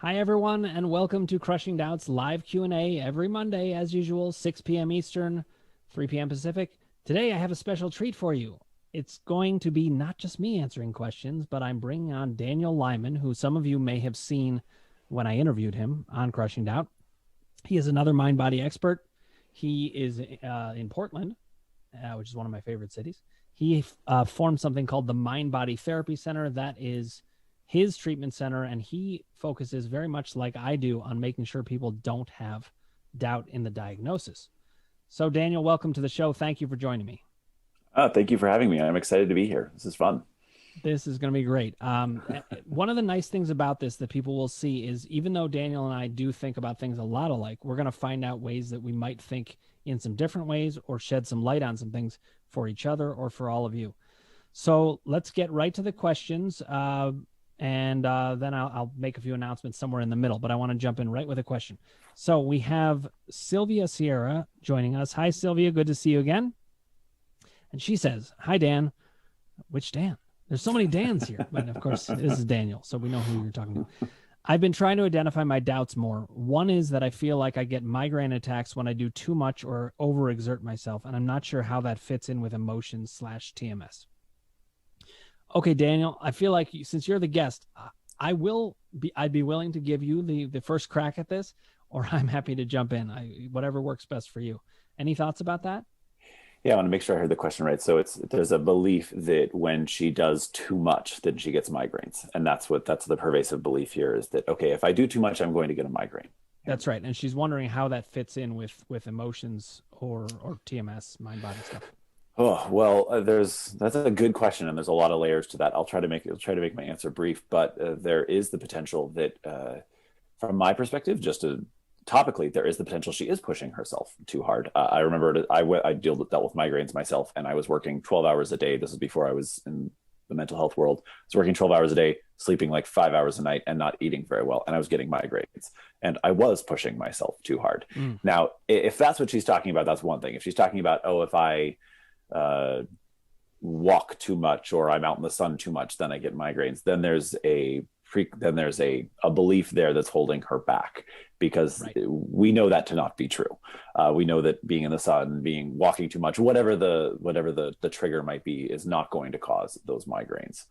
Hi, everyone, and welcome to Crushing Doubts live Q&A every Monday, as usual, 6 p.m. Eastern, 3 p.m. Pacific. Today, I have a special treat for you. It's going to be not just me answering questions, but I'm bringing on Daniel Lyman, who some of you may have seen when I interviewed him on Crushing Doubt. He is another mind-body expert. He is in Portland, which is one of my favorite cities. He formed something called the Mind Body Therapy Center. That is his treatment center, and he focuses very much like I do on making sure people don't have doubt in the diagnosis. So, Daniel, welcome to the show. Thank you for joining me. Thank you for having me. I'm excited to be here. This is fun. This is going to be great. One of the nice things about this that people will see is even though Daniel and I do think about things a lot alike, we're going to find out ways that we might think in some different ways or shed some light on some things for each other or for all of you. So let's get right to the questions. And then I'll make a few announcements somewhere in the middle, but I want to jump in right with a question. So we have Sylvia Sierra joining us. Hi, Sylvia. Good to see you again. And she says, hi, Dan. Which Dan? There's so many Dans here. But of course, this is Daniel, so we know who you're talking to. I've been trying to identify my doubts more. One is that I feel like I get migraine attacks when I do too much or overexert myself, and I'm not sure how that fits in with emotions/TMS. Okay, Daniel, I feel like since you're the guest, I'd be willing to give you the first crack at this, or I'm happy to jump in. Whatever works best for you. Any thoughts about that? Yeah, I want to make sure I heard the question right. So there's a belief that when she does too much, then she gets migraines. And that's the pervasive belief here is that, okay, if I do too much, I'm going to get a migraine. That's right. And she's wondering how that fits in with emotions or TMS, mind body stuff. Oh, well, that's a good question, and there's a lot of layers to that. I'll try to make my answer brief, but there is the potential that, from my perspective, topically, there is the potential she is pushing herself too hard. I remember I dealt with migraines myself, and I was working 12 hours a day. This is before I was in the mental health world. I was working 12 hours a day, sleeping like 5 hours a night, and not eating very well, and I was getting migraines, and I was pushing myself too hard. Now, if that's what she's talking about, that's one thing. If she's talking about, if I walk too much or I'm out in the sun too much, then I get migraines. Then there's a belief there that's holding her back because we know that to not be true. We know that being in the sun, walking too much, whatever the trigger might be, is not going to cause those migraines.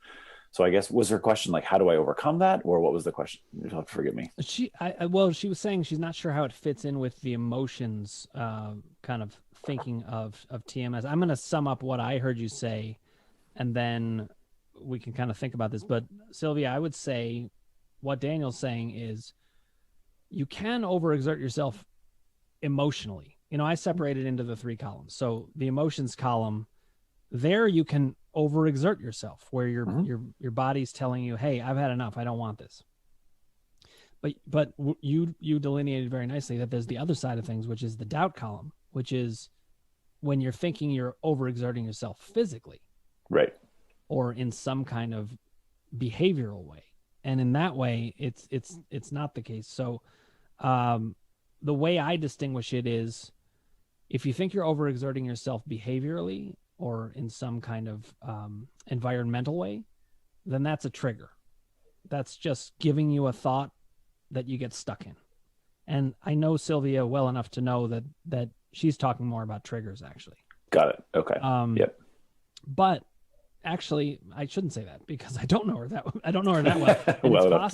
So I guess, was her question like, how do I overcome that? Or what was the question? You'll have to forgive me. She was saying she's not sure how it fits in with the emotions kind of thinking of TMS. I'm going to sum up what I heard you say, and then we can kind of think about this. But Sylvia, I would say what Daniel's saying is you can overexert yourself emotionally. I separate it into the 3 columns. So the emotions column, there you can overexert yourself where your body's telling you, hey, I've had enough. I don't want this. But you delineated very nicely that there's the other side of things, which is the doubt column, which is when you're thinking you're overexerting yourself physically. Right. Or in some kind of behavioral way. And in that way, it's not the case. So the way I distinguish it is if you think you're overexerting yourself behaviorally or in some kind of environmental way, then that's a trigger. That's just giving you a thought that you get stuck in. And I know Sylvia well enough to know that she's talking more about triggers, actually. Got it. Okay. Yep. But actually, I shouldn't say that because I don't know her that well.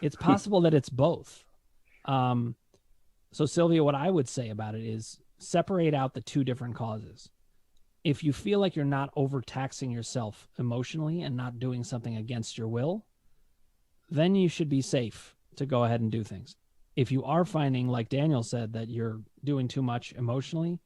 It's possible that it's both. So Sylvia, what I would say about it is separate out the 2 different causes. If you feel like you're not overtaxing yourself emotionally and not doing something against your will, then you should be safe to go ahead and do things. If you are finding, like Daniel said, that you're doing too much emotionally,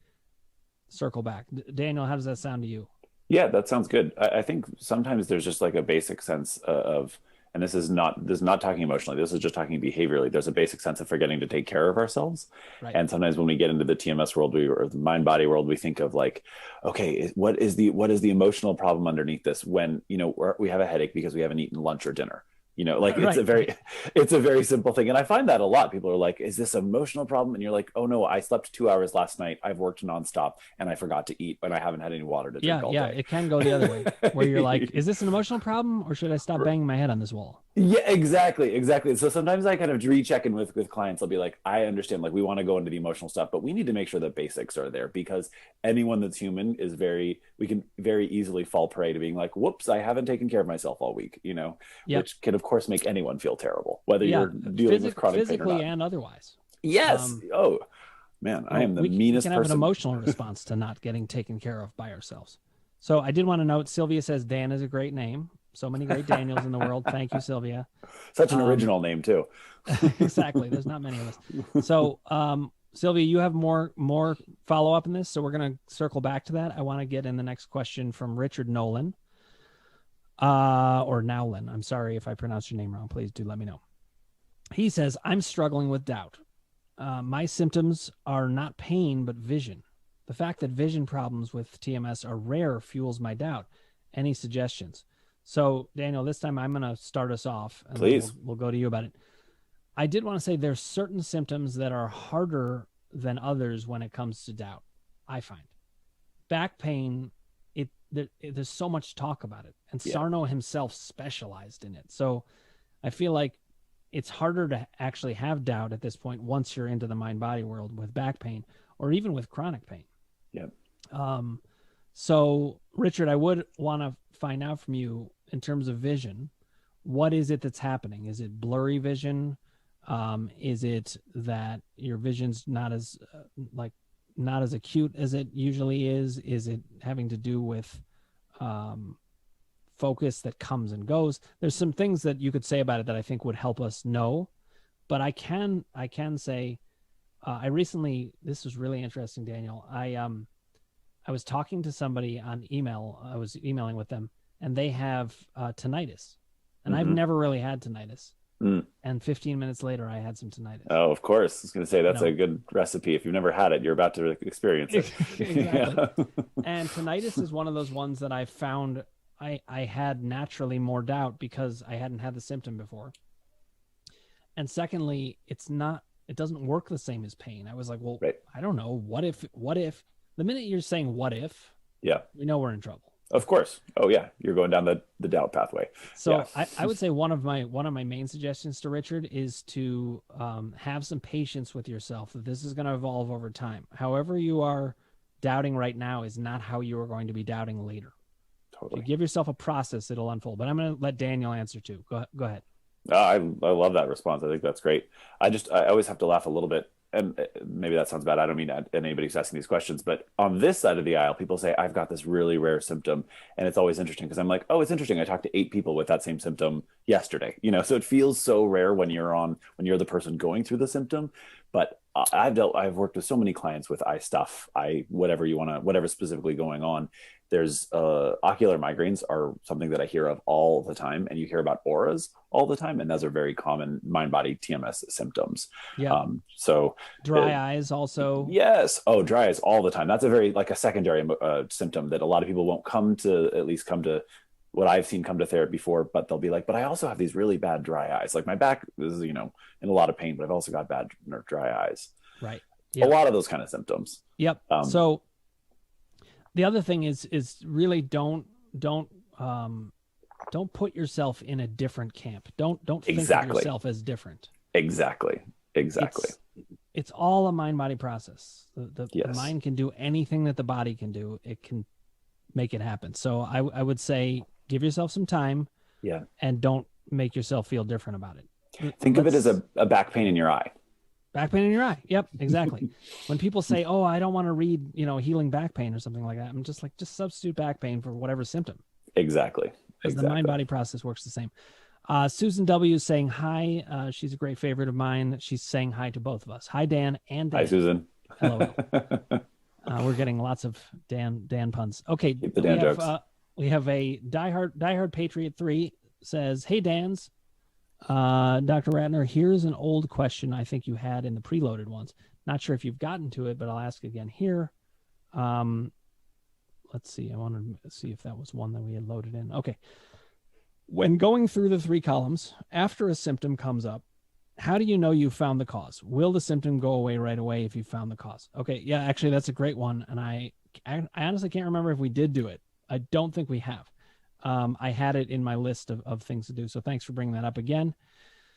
circle back. Daniel, how does that sound to you? Yeah, that sounds good. I think sometimes there's just like a basic sense of, and this is not talking emotionally, this is just talking behaviorally. There's a basic sense of forgetting to take care of ourselves. Right. And sometimes when we get into the TMS world or the mind body world, we think of like, okay, what is the emotional problem underneath this? When, we have a headache because we haven't eaten lunch or dinner. You know, like Right. it's a very simple thing. And I find that a lot. People are like, is this an emotional problem? And you're like, oh no, I slept 2 hours last night. I've worked nonstop and I forgot to eat and I haven't had any water to drink Yeah, all yeah. day. It can go the other way where you're like, is this an emotional problem or should I stop banging my head on this wall? Yeah, exactly, exactly. So sometimes I kind of recheck in with clients. I'll be like, I understand, like we want to go into the emotional stuff, but we need to make sure the basics are there because anyone that's human is we can very easily fall prey to being like, whoops, I haven't taken care of myself all week, you know, Yep. which can of course make anyone feel terrible, whether Yeah. you're dealing with chronic pain or Physically not. and otherwise. Yes. Um, Oh man, I am the we meanest can have an person. emotional response to not getting taken care of by ourselves. So I did want to note Sylvia says Dan is a great name. So many great Daniels in the world. Thank you, Sylvia. Such an original name too. Exactly. There's not many of us. So Sylvia, you have more follow up in this. So we're gonna circle back to that. I want to get in the next question from Richard Nolan. Or Nowlin. I'm sorry if I pronounced your name wrong. Please do let me know. He says, I'm struggling with doubt. My symptoms are not pain, but vision. The fact that vision problems with TMS are rare fuels my doubt. Any suggestions? So, Daniel, this time I'm going to start us off, and Please. we'll go to you about it. I did want to say there's certain symptoms that are harder than others when it comes to doubt, I find. Back pain, there's so much talk about it, and Sarno himself specialized in it. So I feel like it's harder to actually have doubt at this point once you're into the mind-body world with back pain or even with chronic pain. Yeah. So, Richard, I would want to find out from you in terms of vision, what is it that's happening? Is it blurry vision? Is it that your vision's not as not as acute as it usually is? Is it having to do with focus that comes and goes? There's some things that you could say about it that I think would help us know, but I can say I recently, this was really interesting, Daniel. I was talking to somebody on email. I was emailing with them, and they have tinnitus, and I've never really had tinnitus. And 15 minutes later, I had some tinnitus. Oh, of course. I was going to say that's a good recipe. If you've never had it, you're about to experience it. Exactly. Yeah. And tinnitus is one of those ones that I found I had naturally more doubt because I hadn't had the symptom before. And secondly, it doesn't work the same as pain. I was like, well, I don't know. What if the minute you're saying what if, we know we're in trouble. Of course. Oh yeah. You're going down the doubt pathway. So I would say one of my main suggestions to Richard is to have some patience with yourself, that this is going to evolve over time. However you are doubting right now is not how you are going to be doubting later. Totally. If you give yourself a process, it'll unfold. But I'm going to let Daniel answer too. Go ahead. I love that response. I think that's great. I always have to laugh a little bit, and maybe that sounds bad. I don't mean that anybody's asking these questions, but on this side of the aisle, people say, I've got this really rare symptom. And it's always interesting because I'm like, oh, it's interesting. I talked to 8 people with that same symptom yesterday, you know, so it feels so rare when you're the person going through the symptom. But I've worked with so many clients with eye stuff, whatever's specifically going on. There's ocular migraines are something that I hear of all the time, and you hear about auras all the time, and those are very common mind-body TMS symptoms. Yeah. So dry eyes also. Yes. Oh, dry eyes all the time. That's a very a secondary symptom that a lot of people won't come to what I've seen come to therapy for, but they'll be like, but I also have these really bad dry eyes. Like my back is, in a lot of pain, but I've also got bad dry eyes. Right. Yep. A lot of those kind of symptoms. Yep. So the other thing is really don't put yourself in a different camp. Don't think of yourself as different. Exactly. It's all a mind-body process. The mind can do anything that the body can do. It can make it happen. So I would say give yourself some time. Yeah. And don't make yourself feel different about it. Think of it as a back pain in your eye. Back pain in your eye. Yep, exactly. When people say, oh, I don't want to read, healing back pain or something like that, I'm just like, just substitute back pain for whatever symptom. Exactly. Because the mind-body process works the same. Susan W. is saying hi. She's a great favorite of mine. She's saying hi to both of us. Hi, Dan and Dan. Hi, Susan. Hello. We're getting lots of Dan puns. Okay. Keep the Dan jokes. We have a diehard Patriot 3 says, hey, Dans. Dr. Ratner, here's an old question I think you had in the preloaded ones. Not sure if you've gotten to it, but I'll ask again here. Let's see. I wanted to see if that was one that we had loaded in. Okay. When going through the 3 columns, after a symptom comes up, how do you know you found the cause? Will the symptom go away right away if you found the cause? Okay, yeah, actually, that's a great one. And I honestly can't remember if we did do it. I don't think we have. I had it in my list of things to do. So thanks for bringing that up again.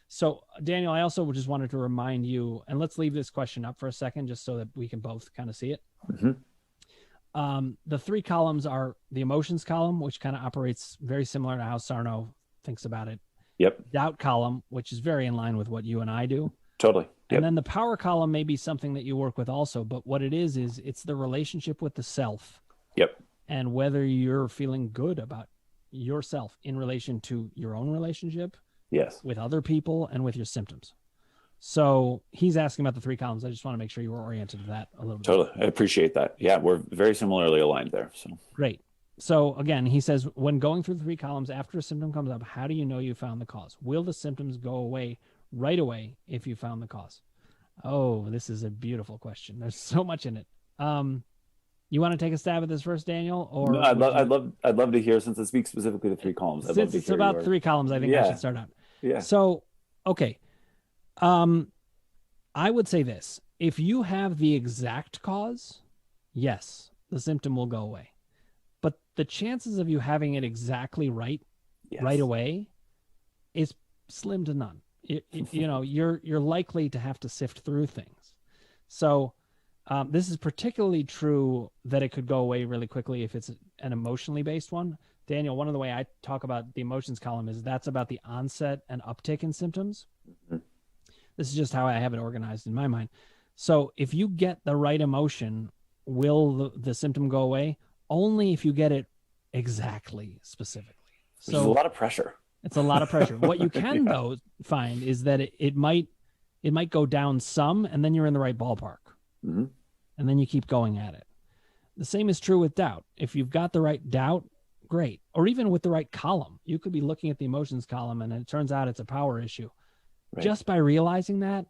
So, Daniel, I also just wanted to remind you, and let's leave this question up for a second, just so that we can both kind of see it. The 3 columns are the emotions column, which kind of operates very similar to how Sarno thinks about it. Yep. Doubt column, which is very in line with what you and I do. Totally. Yep. And then the power column may be something that you work with also, but what it is it's the relationship with the self. Yep. And whether you're feeling good about yourself in relation to your own relationship, yes, with other people, and with your symptoms. So he's asking about the 3 columns. I just want to make sure you were oriented to that a little bit. Totally. I appreciate that. Yeah, we're very similarly aligned there. So great. So again, he says, when going through the 3 columns, after a symptom comes up, how do you know you found the cause? Will the symptoms go away right away if you found the cause? Oh, this is a beautiful question. There's so much in it. You want to take a stab at this first, Daniel? Or no, I'd love to hear, since it speaks specifically to 3 columns. Since it's about 3 columns, I think I should start out. Yeah. So, okay. I would say this: if you have the exact cause, yes, the symptom will go away. But the chances of you having it exactly right away is slim to none. You know, you're likely to have to sift through things. So this is particularly true that it could go away really quickly if it's an emotionally based one. Daniel, one of the way I talk about the emotions column is that's about the onset and uptick in symptoms. Mm-hmm. This is just how I have it organized in my mind. So if you get the right emotion, will the symptom go away? Only if you get it exactly, specifically. Which is a lot of pressure. It's a lot of pressure. What you can though find is that it might go down some, and then you're in the right ballpark. Mm-hmm. And then you keep going at it. The same is true with doubt. If you've got the right doubt, great. Or even with the right column. You could be looking at the emotions column and it turns out it's a power issue. Right. Just by realizing that,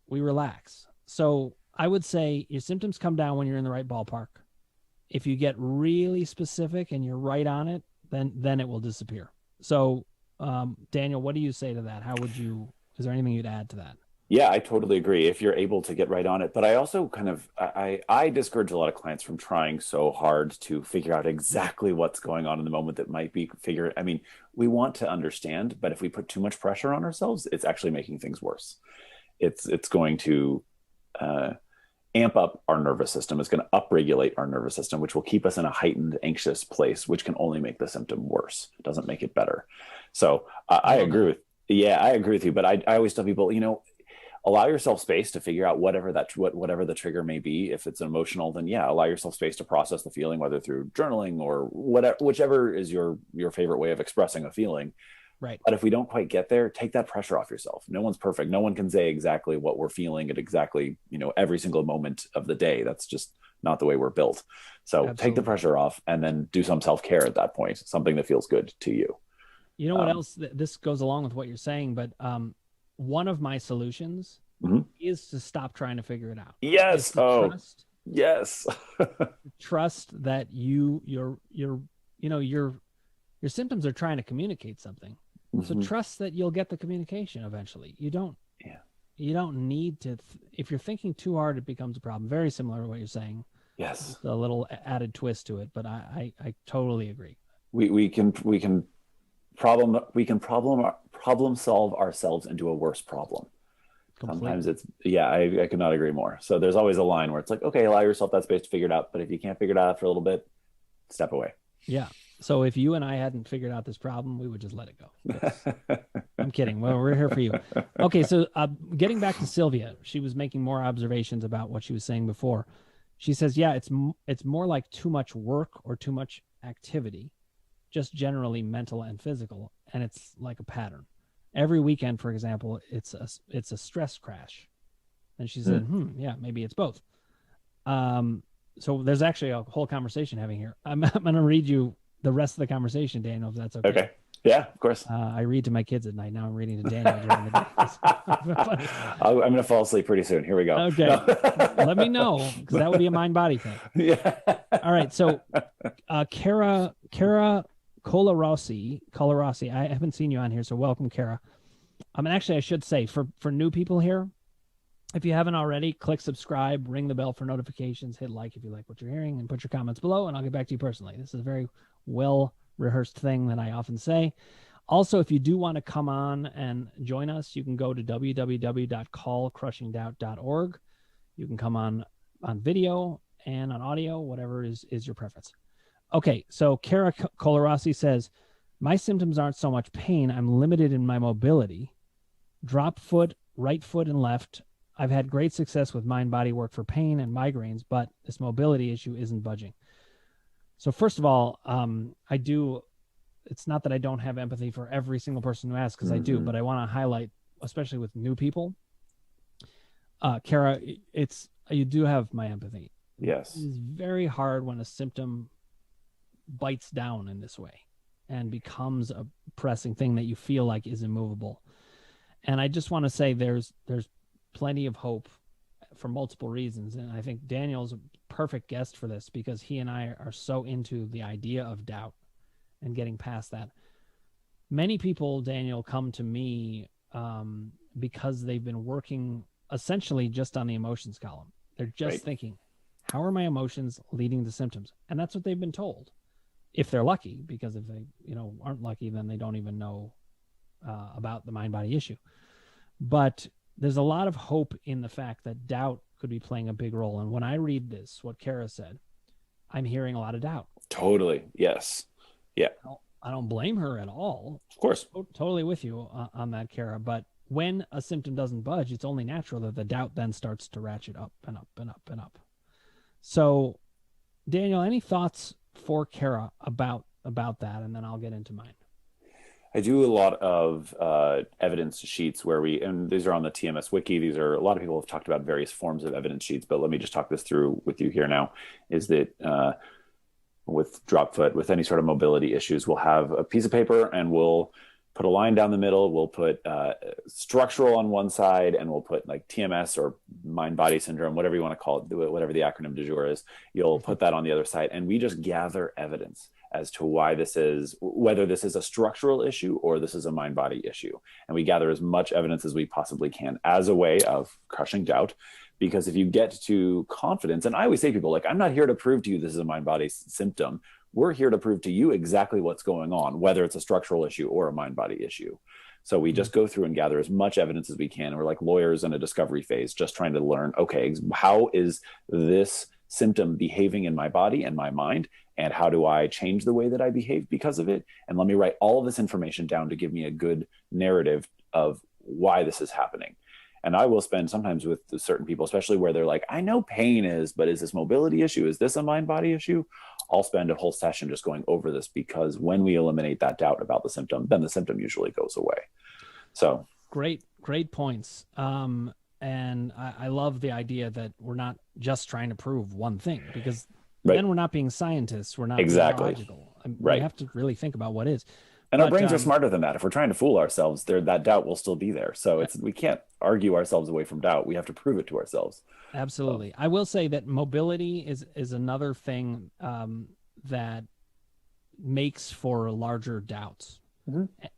we relax. So I would say your symptoms come down when you're in the right ballpark. If you get really specific and you're right on it, then it will disappear. So, Daniel, what do you say to that? Is there anything you'd add to that? Yeah, I totally agree if you're able to get right on it. But I also I discourage a lot of clients from trying so hard to figure out exactly what's going on in the moment that might be I mean, we want to understand, but if we put too much pressure on ourselves, it's actually making things worse. It's going to amp up our nervous system. It's going to upregulate our nervous system, which will keep us in a heightened, anxious place, which can only make the symptom worse. It doesn't make it better. So I agree with you. But I always tell people, allow yourself space to figure out whatever the trigger may be. If it's emotional, then allow yourself space to process the feeling, whether through journaling or whichever is your favorite way of expressing a feeling. Right. But if we don't quite get there, take that pressure off yourself. No one's perfect. No one can say exactly what we're feeling at exactly, every single moment of the day. That's just not the way we're built. So Absolutely. Take the pressure off and then do some self-care at that point, something that feels good to you. You know what else? This goes along with what you're saying, but one of my solutions is to stop trying to figure it out. Yes. Yes. Trust that your symptoms are trying to communicate something. Mm-hmm. So trust that you'll get the communication eventually. You don't need to, if you're thinking too hard, it becomes a problem. Very similar to what you're saying. Yes. Just a little added twist to it, but I totally agree. We can problem solve ourselves into a worse problem. Completely. Sometimes I could not agree more. So there's always a line where it's like, okay, allow yourself that space to figure it out. But if you can't figure it out for a little bit, step away. Yeah. So if you and I hadn't figured out this problem, we would just let it go. I'm kidding. Well, we're here for you. Okay. So getting back to Sylvia, she was making more observations about what she was saying before. She says, it's more like too much work or too much activity, just generally mental and physical. And it's like a pattern. Every weekend, for example, it's a stress crash. And she said, maybe it's both. So there's actually a whole conversation having here. I'm going to read you the rest of the conversation, Daniel, if that's okay. Okay. Yeah, of course. I read to my kids at night. Now I'm reading to Daniel during the day. I'm going to fall asleep pretty soon. Here we go. Okay. Let me know, because that would be a mind-body thing. Yeah. All right. So Kara Colarossi, I haven't seen you on here, so welcome, Kara. And actually, I should say for new people here, if you haven't already, click subscribe, ring the bell for notifications, hit like if you like what you're hearing, and put your comments below, and I'll get back to you personally. This is a very well-rehearsed thing that I often say. Also, if you do want to come on and join us, you can go to www.callcrushingdoubt.org. You can come on video and on audio, whatever is your preference. Okay, so Kara Colarossi says, my symptoms aren't so much pain. I'm limited in my mobility. Drop foot, right foot and left. I've had great success with mind-body work for pain and migraines, but this mobility issue isn't budging. So first of all, it's not that I don't have empathy for every single person who asks, because I do, but I want to highlight, especially with new people, Kara, you do have my empathy. Yes. It's very hard when a symptom bites down in this way and becomes a pressing thing that you feel like is immovable. And I just want to say there's plenty of hope for multiple reasons. And I think Daniel's a perfect guest for this, because he and I are so into the idea of doubt and getting past that. Many people, Daniel, come to me because they've been working essentially just on the emotions column. They're just thinking, how are my emotions leading to symptoms? And that's what they've been told, if they're lucky, because if they aren't lucky, then they don't even know about the mind-body issue. But there's a lot of hope in the fact that doubt could be playing a big role. And when I read this, what Kara said, I'm hearing a lot of doubt. Totally. Yes. Yeah. I don't blame her at all. Of course. Totally with you on that, Kara. But when a symptom doesn't budge, it's only natural that the doubt then starts to ratchet up and up and up and up. So, Daniel, any thoughts for Kara about that? And then I'll get into mine. I do a lot of evidence sheets and these are on the TMS wiki. A lot of people have talked about various forms of evidence sheets, but let me just talk this through with you here now, is that with drop foot, with any sort of mobility issues, we'll have a piece of paper and we'll put a line down the middle. We'll put structural on one side, and we'll put like TMS or mind-body syndrome, whatever you want to call it, whatever the acronym du jour is. You'll put that on the other side, and we just gather evidence as to why whether this is a structural issue or this is a mind-body issue. And we gather as much evidence as we possibly can as a way of crushing doubt. Because if you get to confidence, and I always say to people, like, I'm not here to prove to you this is a mind-body symptom. We're here to prove to you exactly what's going on, whether it's a structural issue or a mind-body issue. So we just go through and gather as much evidence as we can. We're like lawyers in a discovery phase, just trying to learn, okay, how is this symptom behaving in my body and my mind? And how do I change the way that I behave because of it? And let me write all of this information down to give me a good narrative of why this is happening. And I will spend sometimes with certain people, especially where they're like, I know pain is, but is this mobility issue? Is this a mind-body issue? I'll spend a whole session just going over this, because when we eliminate that doubt about the symptom, then the symptom usually goes away. So great points. And I love the idea that we're not just trying to prove one thing, because then we're not being scientists. We're not being logical. We have to really think about what is. And our brains are smarter than that. If we're trying to fool ourselves, that doubt will still be there. So we can't argue ourselves away from doubt. We have to prove it to ourselves. Absolutely. I will say that mobility is another thing that makes for larger doubts.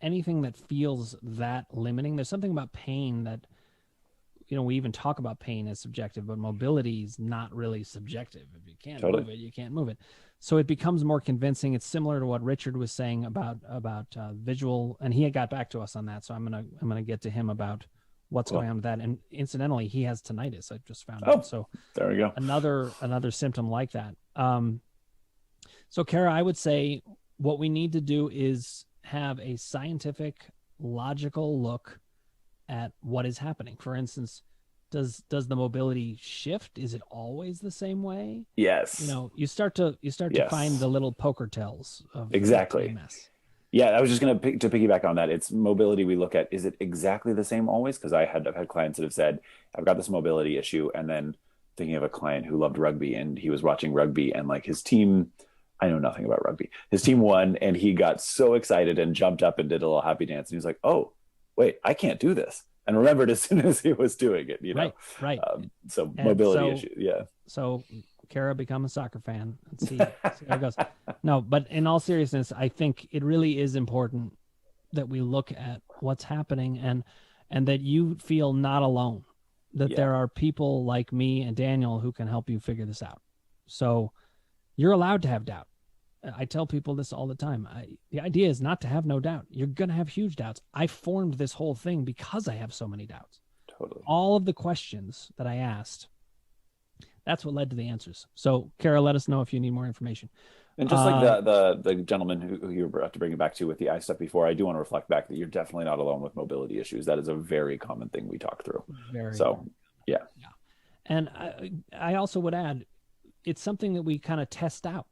Anything that feels that limiting. There's something about pain that, we even talk about pain as subjective, but mobility is not really subjective. If you can't move it, you can't move it. So it becomes more convincing. It's similar to what Richard was saying about visual, and he had got back to us on that. So I'm gonna get to him about what's going on with that. And incidentally, he has tinnitus. I just found out. So there we go. Another symptom like that. So Kara, I would say what we need to do is have a scientific, logical look at what is happening. For instance, does the mobility shift? Is it always the same way? Yes. You start to find the little poker tells of MS. Yeah, I was just going to piggyback on that. It's mobility we look at. Is it exactly the same always? Because I've had clients that have said, I've got this mobility issue. And then thinking of a client who loved rugby, and he was watching rugby, and like his team, I know nothing about rugby. His team won, and he got so excited and jumped up and did a little happy dance. And he was like, oh, wait, I can't do this. And remembered as soon as he was doing it, Right. So mobility issue. Yeah. So Kara become a soccer fan and see how it goes. No, but in all seriousness, I think it really is important that we look at what's happening and that you feel not alone, that there are people like me and Daniel who can help you figure this out. So you're allowed to have doubt. I tell people this all the time. The idea is not to have no doubt. You're going to have huge doubts. I formed this whole thing because I have so many doubts. Totally. All of the questions that I asked, that's what led to the answers. So, Kara, let us know if you need more information. And just like the gentleman who you were about to bring it back to with the eye stuff before, I do want to reflect back that you're definitely not alone with mobility issues. That is a very common thing we talk through. Yeah. And I also would add, it's something that we kind of test out.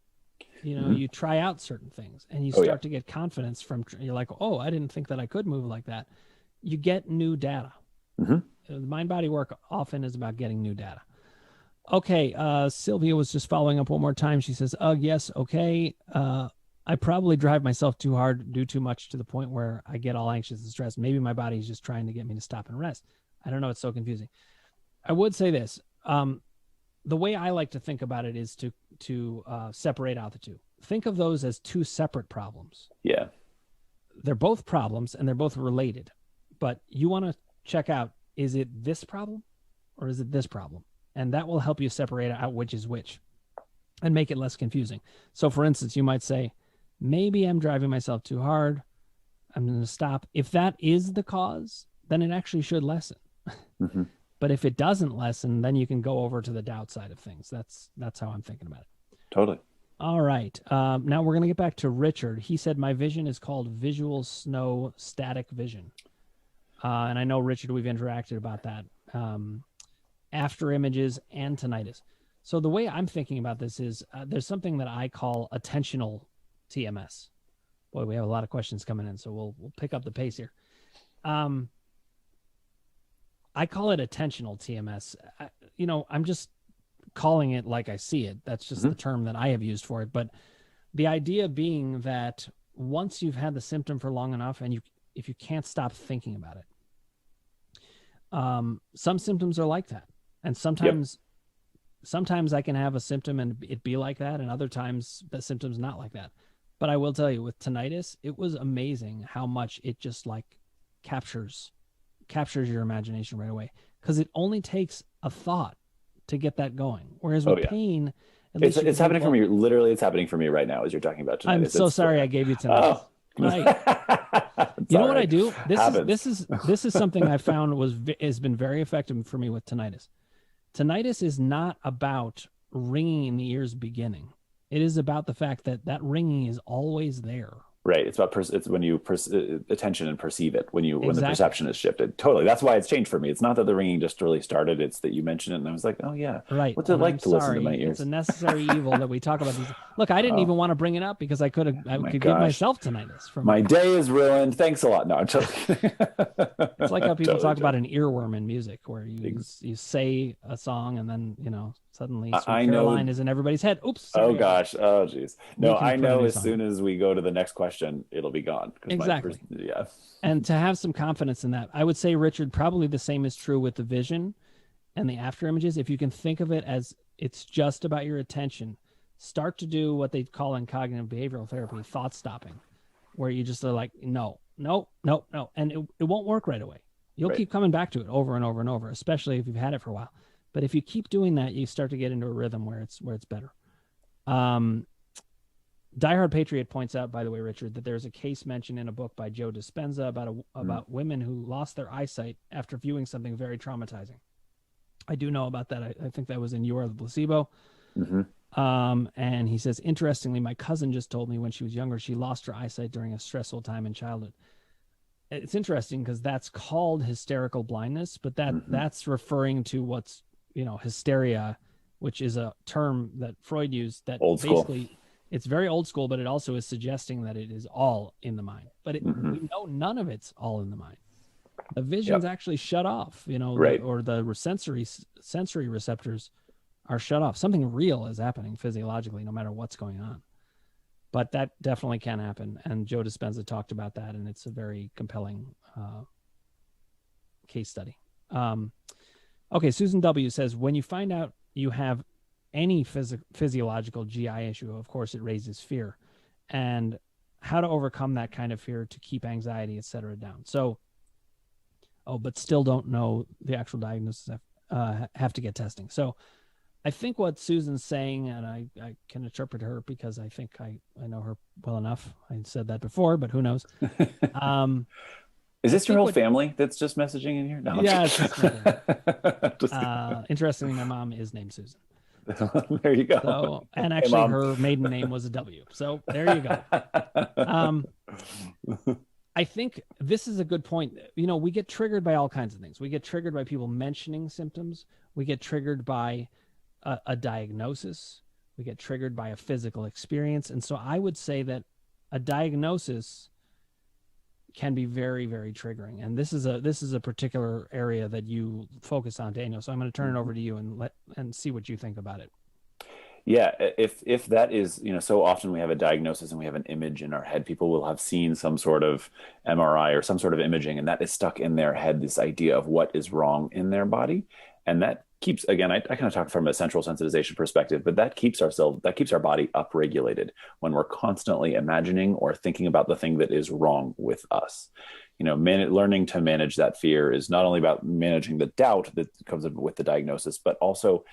You know, you try out certain things and you start to get confidence from, you're like, oh, I didn't think that I could move like that. You get new data. The mind-body work often is about getting new data. Okay, Sylvia was just following up one more time. She says, yes, okay. I probably drive myself too hard, do too much to the point where I get all anxious and stressed. Maybe my body's just trying to get me to stop and rest. I don't know. It's so confusing. I would say this. The way I like to think about it is to separate out the two. Think of those as two separate problems. Yeah. They're both problems and they're both related. But you want to check out, is it this problem or is it this problem? And that will help you separate out which is which and make it less confusing. So for instance, you might say, maybe I'm driving myself too hard. I'm going to stop. If that is the cause, then it actually should lessen. But if it doesn't lessen, then you can go over to the doubt side of things. That's how I'm thinking about it. Totally. All right. Now we're going to get back to Richard. He said, my vision is called visual snow static vision. And I know, Richard, we've interacted about that. After images and tinnitus. So the way I'm thinking about this is there's something that I call attentional TMS. Boy, we have a lot of questions coming in, so we'll pick up the pace here. I call it attentional TMS. I'm just calling it like I see it. That's just the term that I have used for it. But the idea being that once you've had the symptom for long enough and if you can't stop thinking about it, some symptoms are like that. And sometimes I can have a symptom and it be like that. And other times the symptom's not like that. But I will tell you, with tinnitus, it was amazing how much it just like captures your imagination right away. Because it only takes a thought to get that going. Whereas with pain, it's happening for me. Literally, it's happening for me right now as you're talking about tinnitus. I'm so sorry I gave you tinnitus. Right. You know what I do? This is something I found has been very effective for me with tinnitus. Tinnitus is not about ringing in the ears beginning. It is about the fact that ringing is always there. Right. It's about it's when you attention and perceive it, when the perception is shifted. Totally. That's why it's changed for me. It's not that the ringing just really started. It's that you mentioned it and I was like, oh yeah. Right. What's it like to listen to my ears? It's a necessary evil that we talk about these. Look, I didn't even want to bring it up because I could give myself tinnitus. My day is ruined. Thanks a lot. No, I'm totally It's like how people talk about an earworm in music where you say a song and then, suddenly Sweet Caroline is in everybody's head. Oops. Sorry. Oh gosh. Oh geez. No, I know as soon as we go to the next question, it'll be gone. Exactly. And to have some confidence in that, I would say, Richard, probably the same is true with the vision and the after images. If you can think of it as it's just about your attention, start to do what they call in cognitive behavioral therapy, thought stopping, where you just are like, no. And it won't work right away. You'll keep coming back to it over and over and over, especially if you've had it for a while. But if you keep doing that, you start to get into a rhythm where it's better. Diehard Patriot points out, by the way, Richard, that there's a case mentioned in a book by Joe Dispenza about women who lost their eyesight after viewing something very traumatizing. I do know about that. I think that was in You Are the Placebo. And he says, interestingly, my cousin just told me when she was younger, she lost her eyesight during a stressful time in childhood. It's interesting because that's called hysterical blindness, but that's referring to what's, hysteria, which is a term that Freud used that old basically school. It's very old school, but it also is suggesting that it is all in the mind. But we know none of it's all in the mind. The vision's actually shut off, or the sensory receptors are shut off. Something real is happening physiologically, no matter what's going on. But that definitely can happen. And Joe Dispenza talked about that, and it's a very compelling case study. Okay, Susan W. says, when you find out you have any physiological GI issue, of course, it raises fear, and how to overcome that kind of fear to keep anxiety, et cetera, down. So, but still don't know the actual diagnosis, have to get testing. So I think what Susan's saying, and I can interpret her because I think I know her well enough. I said that before, but who knows? Is this your whole family that's just messaging in here? No, yeah, it's just my family. Interestingly, my mom is named Susan. There you go. So, and actually, her maiden name was a W. So there you go. I think this is a good point. We get triggered by all kinds of things. We get triggered by people mentioning symptoms. We get triggered by a diagnosis. We get triggered by a physical experience. And so I would say that a diagnosis can be very, very triggering. And this is a particular area that you focus on, Daniel. So I'm going to turn it over to you and see what you think about it. Yeah, if that is, so often we have a diagnosis and we have an image in our head. People will have seen some sort of MRI or some sort of imaging, and that is stuck in their head, this idea of what is wrong in their body. And that keeps, again, I kind of talk from a central sensitization perspective, but that keeps our body upregulated when we're constantly imagining or thinking about the thing that is wrong with us. Learning to manage that fear is not only about managing the doubt that comes with the diagnosis, but also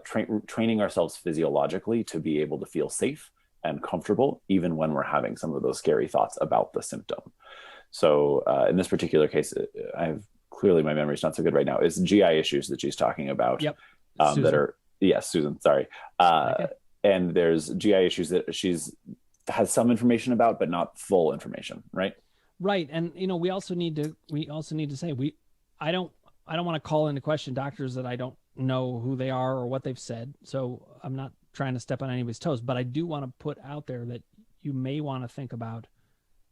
training ourselves physiologically to be able to feel safe and comfortable, even when we're having some of those scary thoughts about the symptom. So in this particular case, clearly my memory's not so good right now. It's GI issues that she's talking about. Yep. Susan, sorry. Okay. And there's GI issues that has some information about, but not full information, right? Right. And, we also need to say, I don't want to call into question doctors that I don't know who they are or what they've said. So I'm not trying to step on anybody's toes, but I do want to put out there that you may want to think about,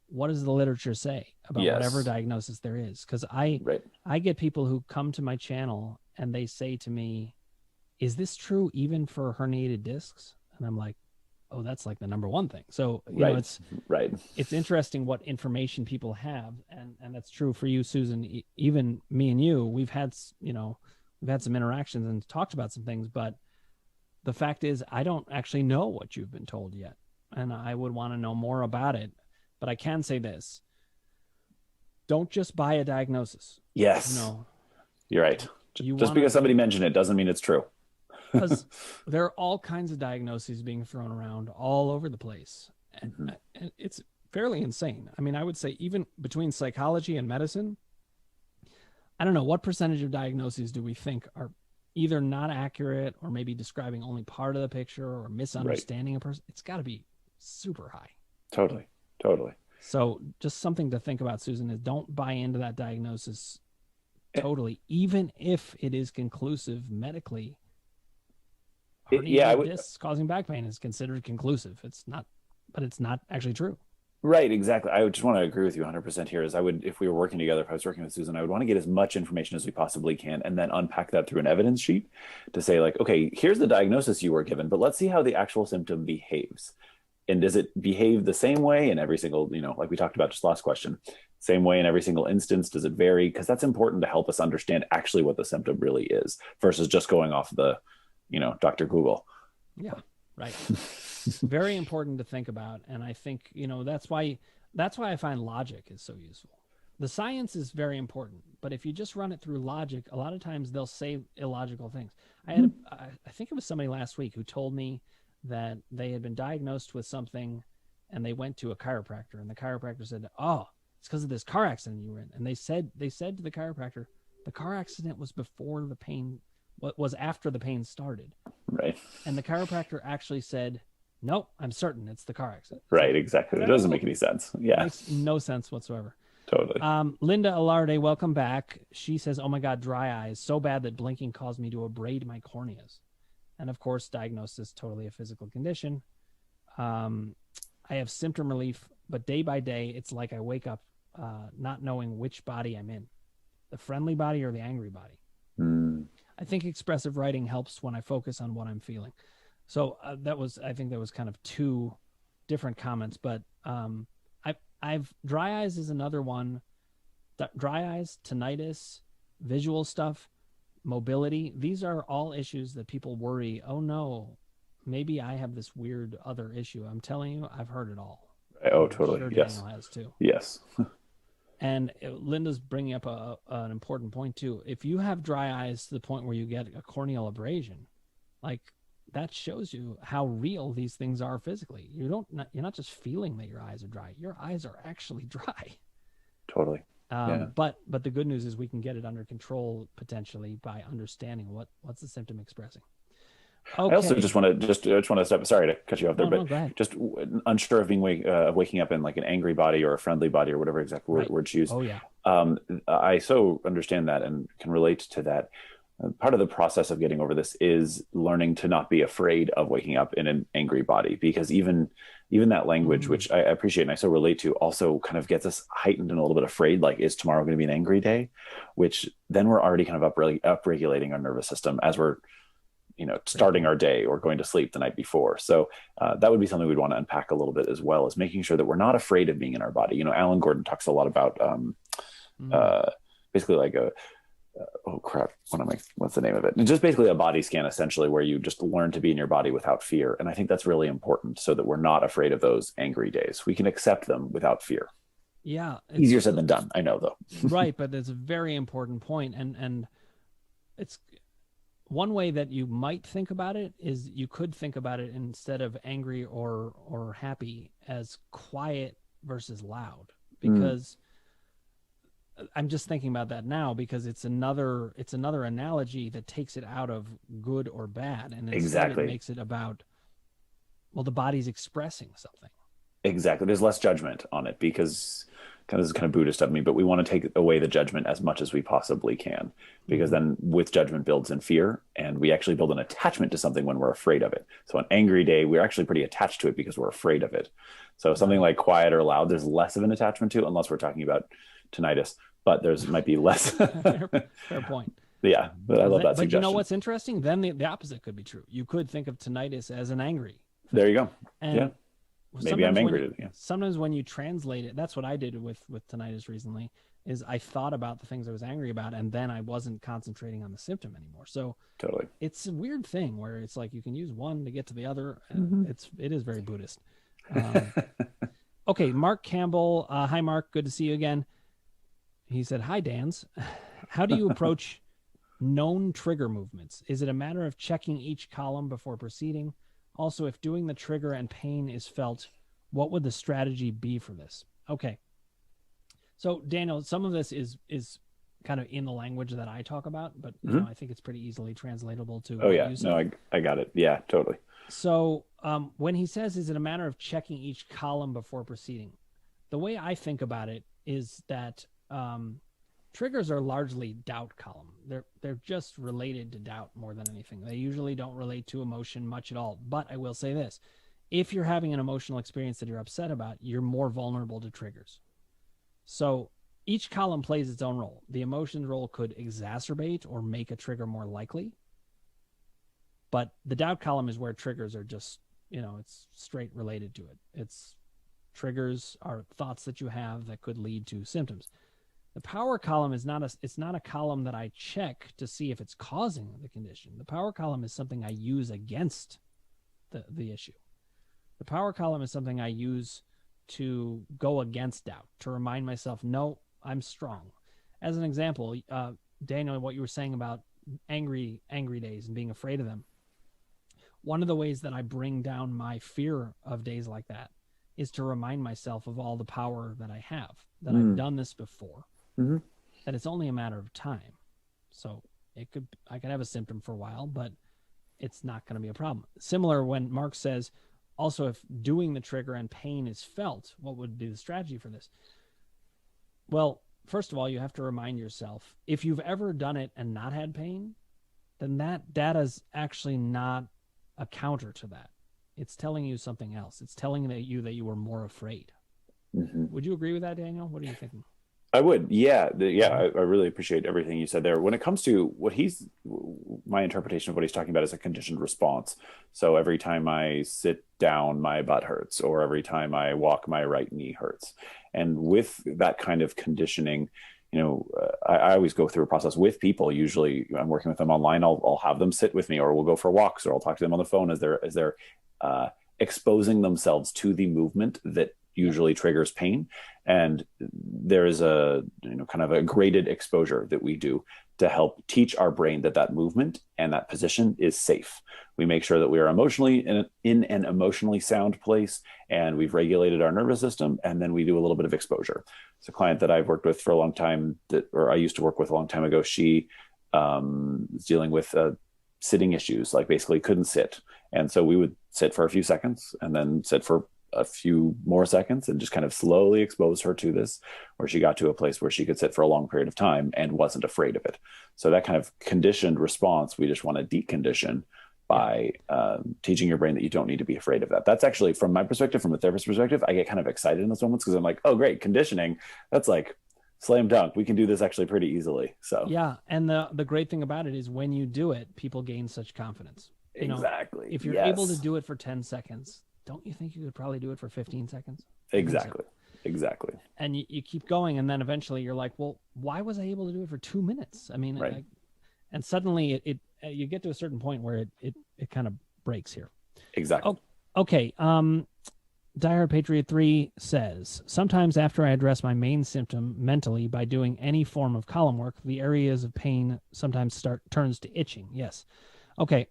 what does the literature say about whatever diagnosis there is? Because I get people who come to my channel and they say to me, is this true even for herniated discs? And I'm like, oh, that's like the number one thing. So, it's interesting what information people have. And that's true for you, Susan. Even me and you, we've had some interactions and talked about some things, but the fact is I don't actually know what you've been told yet. And I would want to know more about it. But I can say this: don't just buy a diagnosis. Yes. You're right. Just because somebody mentioned it doesn't mean it's true. Because there are all kinds of diagnoses being thrown around all over the place. And it's fairly insane. I mean, I would say even between psychology and medicine, I don't know, what percentage of diagnoses do we think are either not accurate or maybe describing only part of the picture or misunderstanding a person? It's got to be super high. Totally. So just something to think about, Susan, is don't buy into that diagnosis totally, even if it is conclusive medically. Discs causing back pain is considered conclusive. It's not, but it's not actually true. Right, exactly. I just want to agree with you 100% here. If we were working together, if I was working with Susan, I would want to get as much information as we possibly can and then unpack that through an evidence sheet to say, like, okay, here's the diagnosis you were given, but let's see how the actual symptom behaves. And does it behave the same way in every single, like we talked about just last question, same way in every single instance? Does it vary? Because that's important to help us understand actually what the symptom really is versus just going off the, Dr. Google. Yeah, right. Very important to think about. And I think, that's why I find logic is so useful. The science is very important, but if you just run it through logic, a lot of times they'll say illogical things. I think it was somebody last week who told me that they had been diagnosed with something and they went to a chiropractor, and the chiropractor said, oh, it's because of this car accident you were in. And they said to the chiropractor, the car accident was before the pain, was after the pain started. Right. And the chiropractor actually said, nope, I'm certain it's the car accident. Right, exactly. It doesn't make any sense. Yeah. It makes no sense whatsoever. Totally. Linda Alarde, welcome back. She says, oh my God, dry eyes, so bad that blinking caused me to abrade my corneas. And of course, diagnosis, totally a physical condition. I have symptom relief, but day by day, it's like I wake up not knowing which body I'm in, the friendly body or the angry body. I think expressive writing helps when I focus on what I'm feeling. So I think that was kind of two different comments, but I've dry eyes is another one. Dry eyes, tinnitus, visual stuff. mobility. These are all issues that people worry, oh no, maybe I have this weird other issue. I'm telling you, I've heard it all. Oh, And I'm totally. sure Yes. Daniel has too. Yes. And Linda's bringing up an important point too. If you have dry eyes to the point where you get a corneal abrasion, like that shows you how real these things are physically. You're not just feeling that your eyes are dry. Your eyes are actually dry. Totally. Yeah. But the good news is we can get it under control potentially by understanding what's the symptom expressing. Okay. I also just want to step. Sorry to cut you off there, No, go ahead. just unsure of being waking up in like an angry body or a friendly body or whatever exact word to use. Oh yeah. I so understand that and can relate to that. Part of the process of getting over this is learning to not be afraid of waking up in an angry body, because even that language, which I appreciate and I so relate to, also kind of gets us heightened and a little bit afraid. Like, is tomorrow going to be an angry day? Which then we're already kind of upregulating our nervous system as we're starting our day or going to sleep the night before. So that would be something we'd want to unpack a little bit, as well as making sure that we're not afraid of being in our body. Alan Gordon talks a lot about basically like oh crap, what's the name of it? It's just basically a body scan, essentially, where you just learn to be in your body without fear. And I think that's really important, so that we're not afraid of those angry days. We can accept them without fear. Yeah. Easier said than done, I know, though. Right, but it's a very important point. And it's one way that you might think about it is you could think about it, instead of angry or happy, as quiet versus loud, because I'm just thinking about that now, because it's another analogy that takes it out of good or bad, and instead it makes it about, well, the body's expressing something. Exactly. There's less judgment on it, because this is kind of Buddhist of me, but we want to take away the judgment as much as we possibly can, because then with judgment builds in fear, and we actually build an attachment to something when we're afraid of it. So an angry day, we're actually pretty attached to it because we're afraid of it. So something like quiet or loud, there's less of an attachment to, unless we're talking about tinnitus, but might be less. Fair point. Yeah, but I love that suggestion. But you know what's interesting? Then the opposite could be true. You could think of tinnitus as an angry thing. There you go. And yeah. Maybe I'm angry today. Sometimes when you translate it, that's what I did with tinnitus recently, is I thought about the things I was angry about, and then I wasn't concentrating on the symptom anymore. So totally, it's a weird thing where it's like you can use one to get to the other. It is very Buddhist. Okay, Mark Campbell. Hi, Mark. Good to see you again. He said, "Hi, Dans. How do you approach known trigger movements? Is it a matter of checking each column before proceeding? Also, if doing the trigger and pain is felt, what would the strategy be for this?" Okay. So, Daniel, some of this is kind of in the language that I talk about, but I think it's pretty easily translatable to. Oh, yeah. No, I got it. Yeah, totally. So when he says, is it a matter of checking each column before proceeding? The way I think about it is that triggers are largely doubt column. They're just related to doubt more than anything. They usually don't relate to emotion much at all. But I will say this: if you're having an emotional experience that you're upset about, you're more vulnerable to triggers. So each column plays its own role. The emotions role could exacerbate or make a trigger more likely. But the doubt column is where triggers are just, it's straight related to it. It's triggers are thoughts that you have that could lead to symptoms. The power column is it's not a column that I check to see if it's causing the condition. The power column is something I use against the issue. The power column is something I use to go against doubt, to remind myself, no, I'm strong. As an example, Daniel, what you were saying about angry days and being afraid of them. One of the ways that I bring down my fear of days like that is to remind myself of all the power that I have, that I've done this before, that it's only a matter of time. So I could have a symptom for a while, but it's not going to be a problem. Similar when Mark says, also, if doing the trigger and pain is felt, what would be the strategy for this? Well, first of all, you have to remind yourself, if you've ever done it and not had pain, then that data is actually not a counter to that. It's telling you something else. It's telling you that you were more afraid. Would you agree with that, Daniel? What are you thinking? I would. Yeah. I really appreciate everything you said there. When it comes to my interpretation of what he's talking about is a conditioned response. So every time I sit down, my butt hurts, or every time I walk, my right knee hurts. And with that kind of conditioning, I always go through a process with people. Usually I'm working with them online. I'll have them sit with me, or we'll go for walks, or I'll talk to them on the phone as they're exposing themselves to the movement that usually triggers pain. And there is a kind of a graded exposure that we do to help teach our brain that movement and that position is safe. We make sure that we are emotionally in an emotionally sound place, and we've regulated our nervous system, and then we do a little bit of exposure. It's a client that I've worked with for a long time, or I used to work with a long time ago. She was dealing with sitting issues, like basically couldn't sit. And so we would sit for a few seconds and then sit for a few more seconds and just kind of slowly expose her to this, where she got to a place where she could sit for a long period of time and wasn't afraid of it. So that kind of conditioned response, we just want to decondition by teaching your brain that you don't need to be afraid of that. That's actually, from my perspective, from a therapist perspective, I get kind of excited in those moments because I'm like, oh, great, conditioning. That's like slam dunk. We can do this actually pretty easily. So yeah. And the great thing about it is when you do it, people gain such confidence. Exactly. If you're able to do it for 10 seconds, don't you think you could probably do it for 15 seconds? Exactly. Exactly. And you keep going, and then eventually you're like, well, why was I able to do it for 2 minutes? I mean, right. And suddenly you get to a certain point where it kind of breaks here. Exactly. Oh, okay. Diehard Patriot 3 says, sometimes after I address my main symptom mentally by doing any form of column work, the areas of pain sometimes turns to itching. Yes. Okay.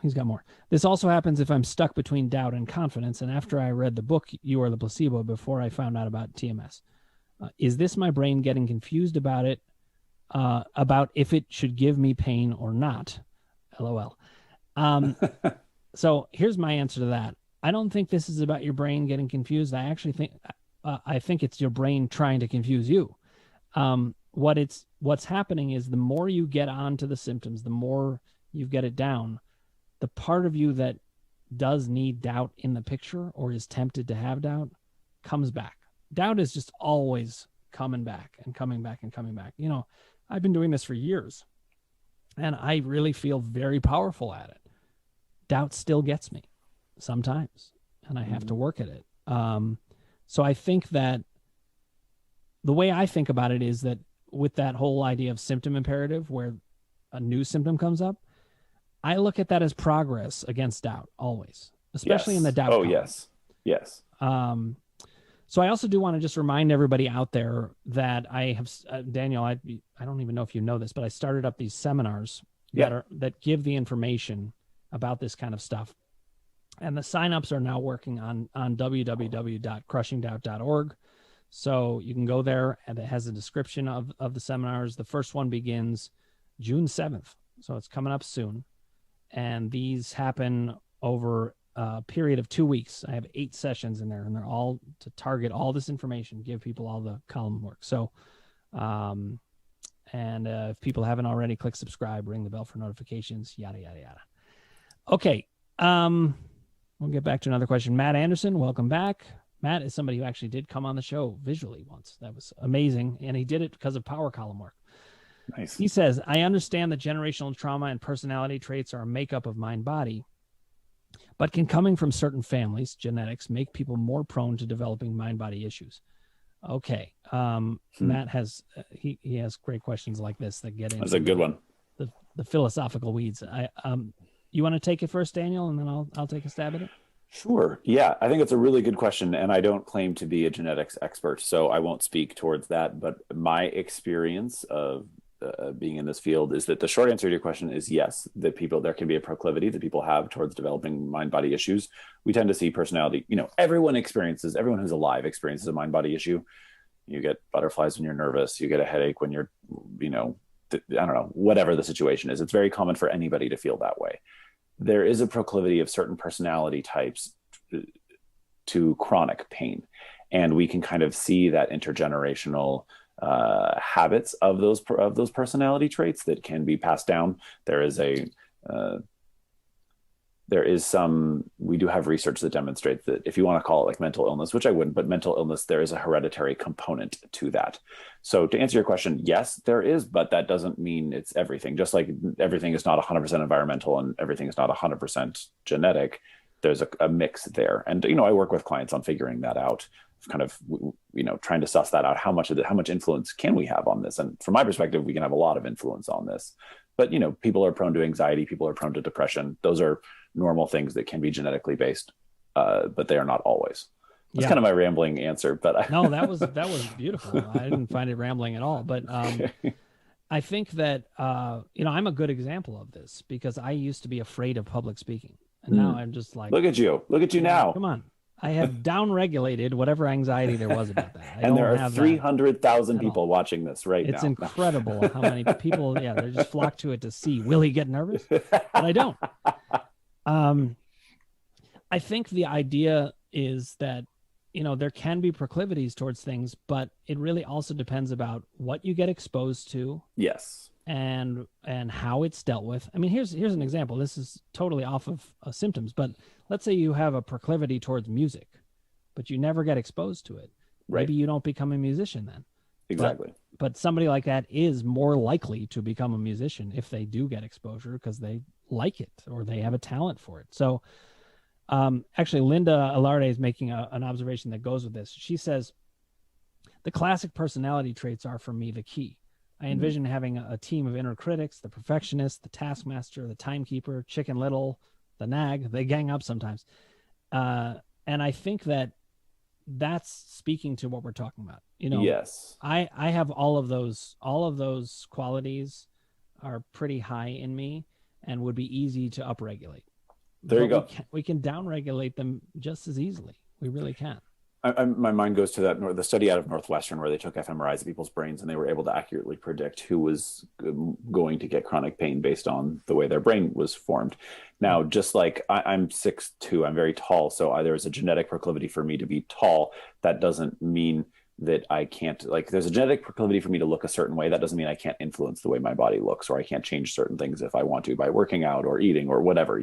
He's got more. This also happens if I'm stuck between doubt and confidence, and after I read the book, You Are the Placebo, before I found out about TMS. Is this my brain getting confused about it, about if it should give me pain or not? LOL. So here's my answer to that. I don't think this is about your brain getting confused. I actually think, I think it's your brain trying to confuse you. What's happening is the more you get onto the symptoms, the more you get it down, the part of you that does need doubt in the picture or is tempted to have doubt comes back. Doubt is just always coming back and coming back and coming back. I've been doing this for years, and I really feel very powerful at it. Doubt still gets me sometimes, and I have to work at it. So I think that the way I think about it is that with that whole idea of symptom imperative, where a new symptom comes up, I look at that as progress against doubt always, especially in the doubt. Oh, column. yes. Yes. So I also do want to just remind everybody out there that I have, Daniel, I don't even know if you know this, but I started up these seminars that give the information about this kind of stuff. And the signups are now working on www.crushingdoubt.org. So you can go there, and it has a description of the seminars. The first one begins June 7th. So it's coming up soon. And these happen over a period of 2 weeks. I have 8 sessions in there, and they're all to target all this information, give people all the column work. So, if people haven't already, click subscribe, ring the bell for notifications, yada, yada, yada. Okay. We'll get back to another question. Matt Anderson, welcome back. Matt is somebody who actually did come on the show visually once. That was amazing. And he did it because of power column work. Nice. He says, I understand that generational trauma and personality traits are a makeup of mind-body, but can coming from certain families, genetics, make people more prone to developing mind-body issues? Okay. Matt has, he has great questions like this that get into That's a good one. The philosophical weeds. You want to take it first, Daniel, and then I'll take a stab at it? Sure. Yeah, I think it's a really good question, and I don't claim to be a genetics expert, so I won't speak towards that. But my experience of being in this field is that the short answer to your question is yes, that there can be a proclivity that people have towards developing mind-body issues. We tend to see personality, everyone who's alive experiences a mind-body issue. You get butterflies when you're nervous, you get a headache when you're, I don't know, whatever the situation is. It's very common for anybody to feel that way. There is a proclivity of certain personality types to chronic pain. And we can kind of see that intergenerational habits of those personality traits that can be passed down. We do have research that demonstrates that, if you want to call it like mental illness, which I wouldn't, but mental illness, there is a hereditary component to that. So to answer your question, yes, there is, but that doesn't mean it's everything. Just like everything is not 100% environmental and everything is not 100% genetic, there's a mix there. And, I work with clients on figuring that out kind of, trying to suss that out. How much influence can we have on this? And from my perspective, we can have a lot of influence on this. But, people are prone to anxiety. People are prone to depression. Those are normal things that can be genetically based, but they are not always. That's kind of my rambling answer, but no, that was beautiful. I didn't find it rambling at all, but I think that I'm a good example of this because I used to be afraid of public speaking, and now I'm just like, look at you now. Come on, I have down-regulated whatever anxiety there was about that. And there are 300,000 people watching this right now. It's incredible how many people, they just flock to it to see. Will he get nervous? But I don't. I think the idea is that there can be proclivities towards things, but it really also depends about what you get exposed to. Yes. And how it's dealt with. I mean, here's an example. This is totally off of symptoms, but let's say you have a proclivity towards music, but you never get exposed to it. Right. Maybe you don't become a musician then. Exactly. But somebody like that is more likely to become a musician if they do get exposure because they like it or they have a talent for it. So actually, Linda Alarde is making an observation that goes with this. She says, the classic personality traits are, for me, the key. I envision having a team of inner critics, the perfectionist, the taskmaster, the timekeeper, Chicken Little, the nag. They gang up sometimes. And I think that's speaking to what we're talking about. Yes. I have all of those qualities are pretty high in me and would be easy to upregulate. There you go. We can downregulate them just as easily. We really can. My mind goes to the study out of Northwestern where they took fMRIs of people's brains and they were able to accurately predict who was going to get chronic pain based on the way their brain was formed. Now, just like I'm 6'2", I'm very tall, so there's a genetic proclivity for me to be tall. That doesn't mean that I can't, there's a genetic proclivity for me to look a certain way. That doesn't mean I can't influence the way my body looks, or I can't change certain things if I want to by working out or eating or whatever.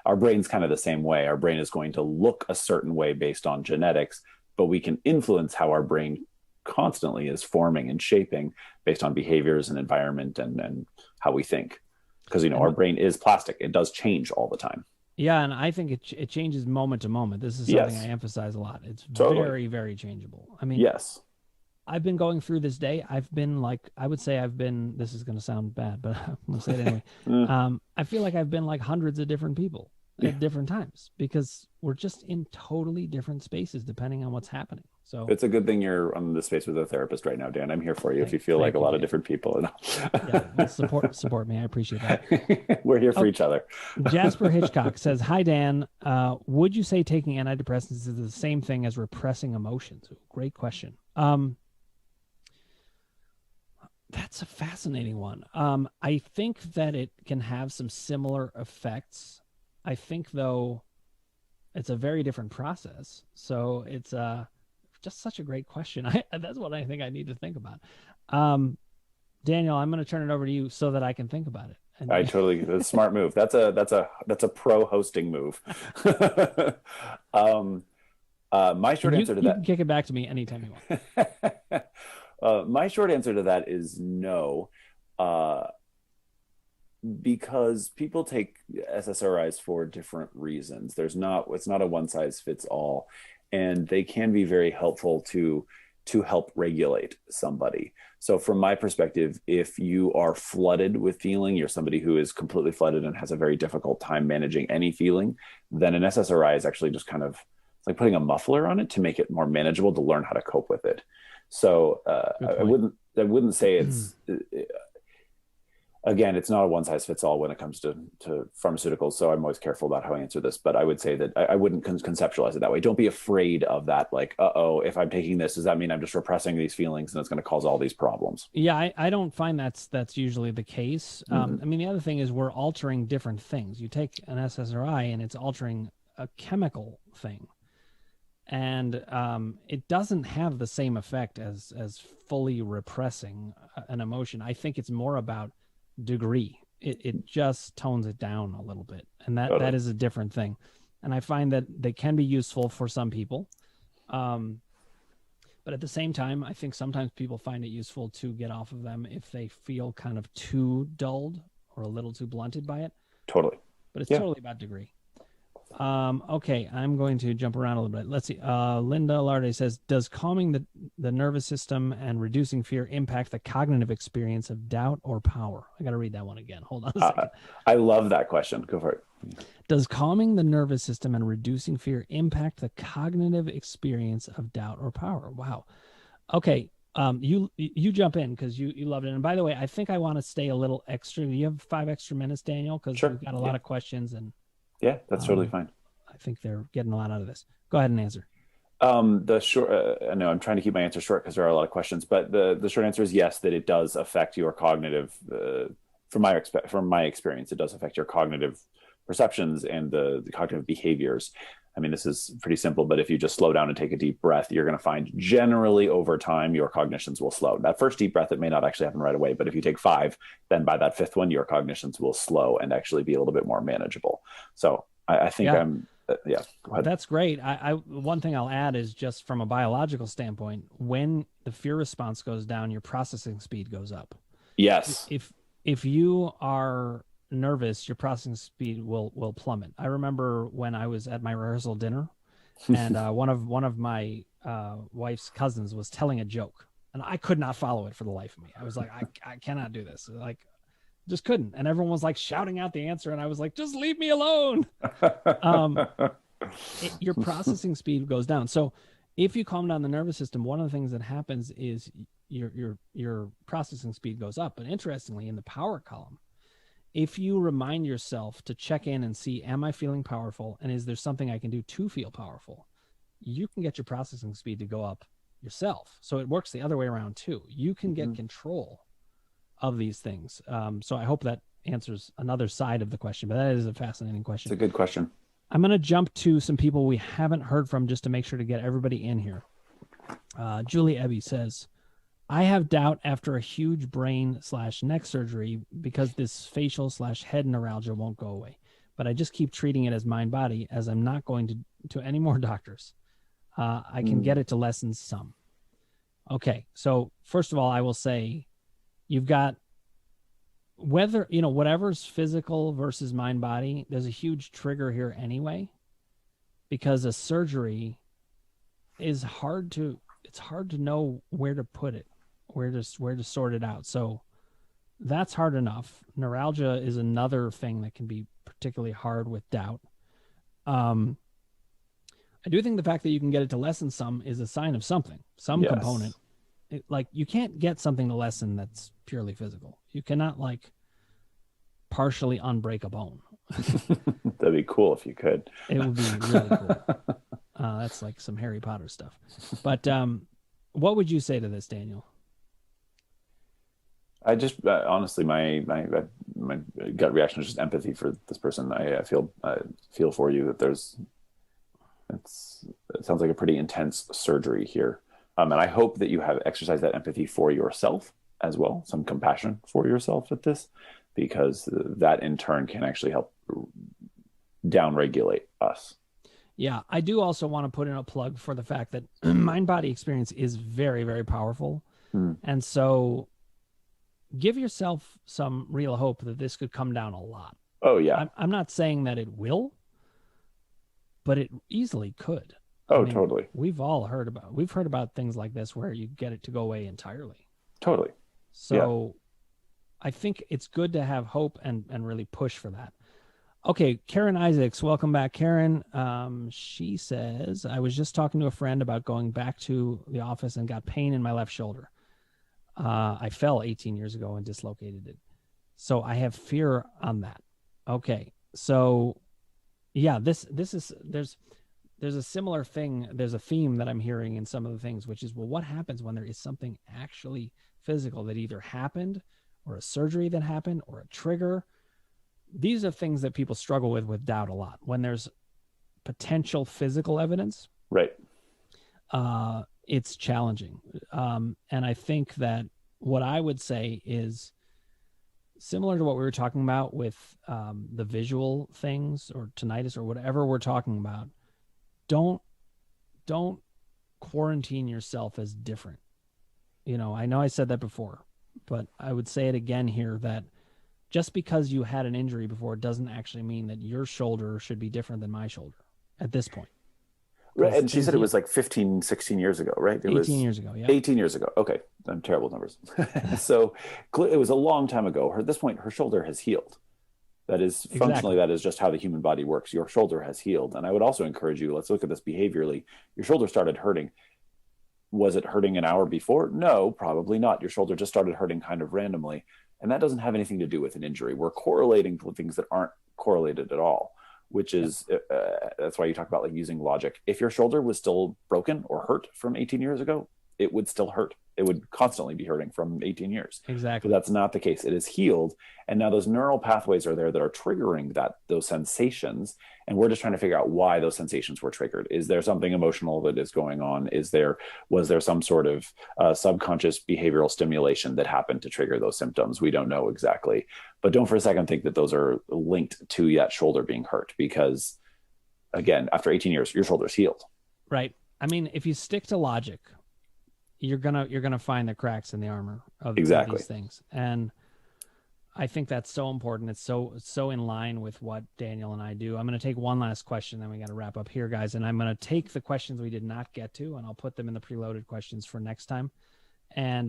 Our brain's kind of the same way. Our brain is going to look a certain way based on genetics, but we can influence how our brain constantly is forming and shaping based on behaviors and environment and how we think. Because, our brain is plastic. It does change all the time. Yeah, and I think it changes moment to moment. This is something I emphasize a lot. It's very, very changeable. I mean, yes. I've been going through this day. I've been this is going to sound bad, but I'm going to say it anyway. I feel like I've been like hundreds of different people at different times because we're just in totally different spaces depending on what's happening. So it's a good thing you're on the space with a therapist right now, Dan. I'm here for you if you feel like a lot of different people. Support me. I appreciate that. We're here for each other. Jasper Hitchcock says, "Hi, Dan. Would you say taking antidepressants is the same thing as repressing emotions?" Great question. That's a fascinating one. I think that it can have some similar effects. I think, though, it's a very different process. So it's just such a great question. That's what I think I need to think about. Daniel, I'm going to turn it over to you so that I can think about it. That's a smart move. That's a pro hosting move. My short answer to that. You can kick it back to me anytime you want. My short answer to that is no. Because people take SSRIs for different reasons. It's not a one size fits all, and they can be very helpful to help regulate somebody. So from my perspective, if you are flooded with feeling, you're somebody who is completely flooded and has a very difficult time managing any feeling, then an SSRI is actually just kind of it's like putting a muffler on it to make it more manageable to learn how to cope with it. So I wouldn't say it's again, it's not a one size fits all when it comes to pharmaceuticals. So I'm always careful about how I answer this, but I would say that I wouldn't conceptualize it that way. Don't be afraid of that. Like, if I'm taking this, does that mean I'm just repressing these feelings and it's going to cause all these problems? Yeah, I don't find that's usually the case. I mean, the other thing is we're altering different things. You take an SSRI and it's altering a chemical thing. And it doesn't have the same effect as fully repressing an emotion. I think it's more about degree. It just tones it down a little bit, and that is a different thing. And I find that they can be useful for some people, but at the same time, I think sometimes people find it useful to get off of them if they feel kind of too dulled or a little too blunted by it. Totally. But it's totally about degree. Okay, I'm going to jump around a little bit. Let's see. Linda Larde says, does calming the nervous system and reducing fear impact the cognitive experience of doubt or power? I got to read that one again. Hold on a second. I love that question. Go for it. Does calming the nervous system and reducing fear impact the cognitive experience of doubt or power? Wow. Okay. You jump in because you loved it. And by the way, I think I want to stay a little extra. Do you have 5 extra minutes, Daniel? Because Sure. we've got a lot of questions, and Yeah, that's totally fine. I think they're getting a lot out of this. Go ahead and answer. The short, no, I'm trying to keep my answer short because there are a lot of questions, but the short answer is yes, that it does affect your cognitive. From my experience, it does affect your cognitive perceptions and the cognitive behaviors. I mean, this is pretty simple, but if you just slow down and take a deep breath, you're going to find generally over time your cognitions will slow. That first deep breath, it may not actually happen right away, but if you take 5, then by that 5th one, your cognitions will slow and actually be a little bit more manageable. So I think yeah, go ahead. That's great. One thing I'll add is just from a biological standpoint, when the fear response goes down, your processing speed goes up. Yes. If you are nervous, your processing speed will plummet. I remember when I was at my rehearsal dinner, and one of my wife's cousins was telling a joke, and I could not follow it for the life of me. I was like, I cannot do this. Like, just couldn't. And everyone was like shouting out the answer, and I was like, just leave me alone. Your processing speed goes down. So if you calm down the nervous system, one of the things that happens is your processing speed goes up. But interestingly, in the power column, if you remind yourself to check in and see, am I feeling powerful? And is there something I can do to feel powerful? You can get your processing speed to go up yourself. So it works the other way around too. You can get control of these things. So I hope that answers another side of the question, but that is a fascinating question. It's a good question. I'm going to jump to some people we haven't heard from just to make sure to get everybody in here. Julie Ebby says, I have doubt after a huge brain/neck surgery because this facial/head neuralgia won't go away, but I just keep treating it as mind body as I'm not going to any more doctors. I can get it to lessen some. Okay. So first of all, I will say you've got whatever's physical versus mind body, there's a huge trigger here anyway, because a surgery is it's hard to know where to put it, where to sort it out. So that's hard enough. Neuralgia is another thing that can be particularly hard with doubt. I do think the fact that you can get it to lessen some is a sign of something, some component. Like, you can't get something to lessen that's purely physical. You cannot partially unbreak a bone. That'd be cool if you could. It would be really cool. That's like some Harry Potter stuff. But what would you say to this, Daniel? I just honestly, my gut reaction is just empathy for this person. I feel for you that it sounds like a pretty intense surgery here. And I hope that you have exercised that empathy for yourself as well, some compassion for yourself at this, because that in turn can actually help downregulate us. Yeah, I do also want to put in a plug for the fact that mind-body experience is very, very powerful. And so give yourself some real hope that this could come down a lot. Oh, yeah. I'm not saying that it will, but it easily could. Oh, totally. We've heard about things like this where you get it to go away entirely. Totally. So I think it's good to have hope and really push for that. Okay, Karen Isaacs, welcome back, Karen. She says, I was just talking to a friend about going back to the office and got pain in my left shoulder. I fell 18 years ago and dislocated it. So I have fear on that. Okay, so yeah, there's a similar thing. There's a theme that I'm hearing in some of the things, which is, well, what happens when there is something actually physical that either happened, or a surgery that happened, or a trigger? These are things that people struggle with doubt a lot. When there's potential physical evidence, right? It's challenging. And I think that what I would say is similar to what we were talking about with the visual things or tinnitus or whatever we're talking about. Don't quarantine yourself as different. I know I said that before, but I would say it again here, that just because you had an injury before doesn't actually mean that your shoulder should be different than my shoulder at this point. Right. 'Cause And she things said it heal. was like 15, 16 years ago, right? It 18 was years ago. Yeah. 18 years ago. Okay. I'm terrible numbers. So it was a long time ago. At this point, her shoulder has healed. That is functionally, Exactly. that is just how the human body works. Your shoulder has healed. And I would also encourage you, let's look at this behaviorally. Your shoulder started hurting. Was it hurting an hour before? No, probably not. Your shoulder just started hurting kind of randomly. And that doesn't have anything to do with an injury. We're correlating with things that aren't correlated at all, which Yep. is that's why you talk about like using logic. If your shoulder was still broken or hurt from 18 years ago, it would still hurt. It would constantly be hurting from 18 years. But Exactly. that's not the case. It is healed. And now those neural pathways are there that are triggering those sensations. And we're just trying to figure out why those sensations were triggered. Is there something emotional that is going on? Was there some sort of subconscious behavioral stimulation that happened to trigger those symptoms? We don't know exactly. But don't for a second think that those are linked to that shoulder being hurt, because again, after 18 years, your shoulder's healed. Right. I mean, if you stick to logic, you're gonna find the cracks in the armor of Exactly. these things. And I think that's so important. It's so in line with what Daniel and I do. I'm going to take one last question, then we got to wrap up here, guys. And I'm going to take the questions we did not get to, and I'll put them in the preloaded questions for next time. And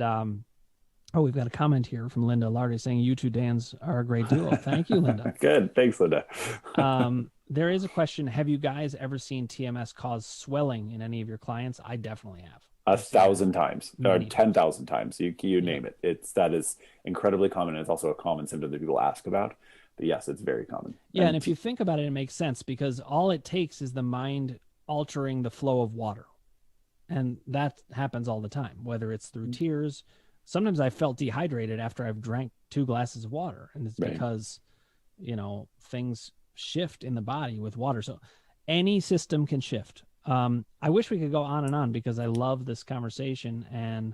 we've got a comment here from Linda Lardy saying, "You two Dans are a great duo." Thank you, Linda. Good. Thanks, Linda. There is a question. Have you guys ever seen TMS cause swelling in any of your clients? I definitely have. 1,000 times or Many 10,000 times. You name it. That is incredibly common. And it's also a common symptom that people ask about. But yes, it's very common. Yeah, and if you think about it, it makes sense, because all it takes is the mind altering the flow of water. And that happens all the time, whether it's through tears. Sometimes I felt dehydrated after I've drank 2 glasses of water, and it's because, things shift in the body with water. So any system can shift. I wish we could go on and on, because I love this conversation. And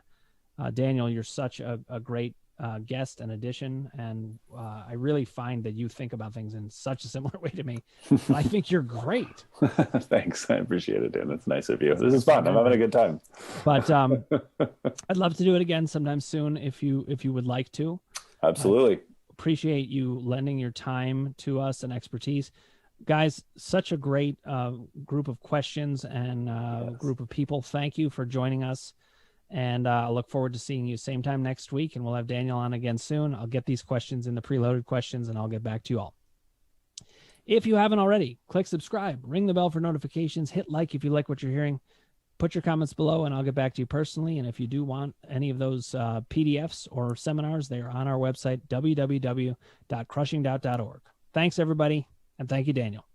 Daniel, you're such a great guest and addition. And I really find that you think about things in such a similar way to me. I think you're great. Thanks. I appreciate it, Dan. It's nice of you. This is fun. I'm having a good time. But I'd love to do it again sometime soon if you would like to. Absolutely. Appreciate you lending your time to us and expertise. Guys, such a great group of questions and group of people. Thank you for joining us. And I look forward to seeing you same time next week. And we'll have Daniel on again soon. I'll get these questions in the preloaded questions, and I'll get back to you all. If you haven't already, click subscribe, ring the bell for notifications, hit like if you like what you're hearing, put your comments below, and I'll get back to you personally. And if you do want any of those PDFs or seminars, they are on our website, www.crushingdoubt.org. Thanks, everybody. And thank you, Daniel.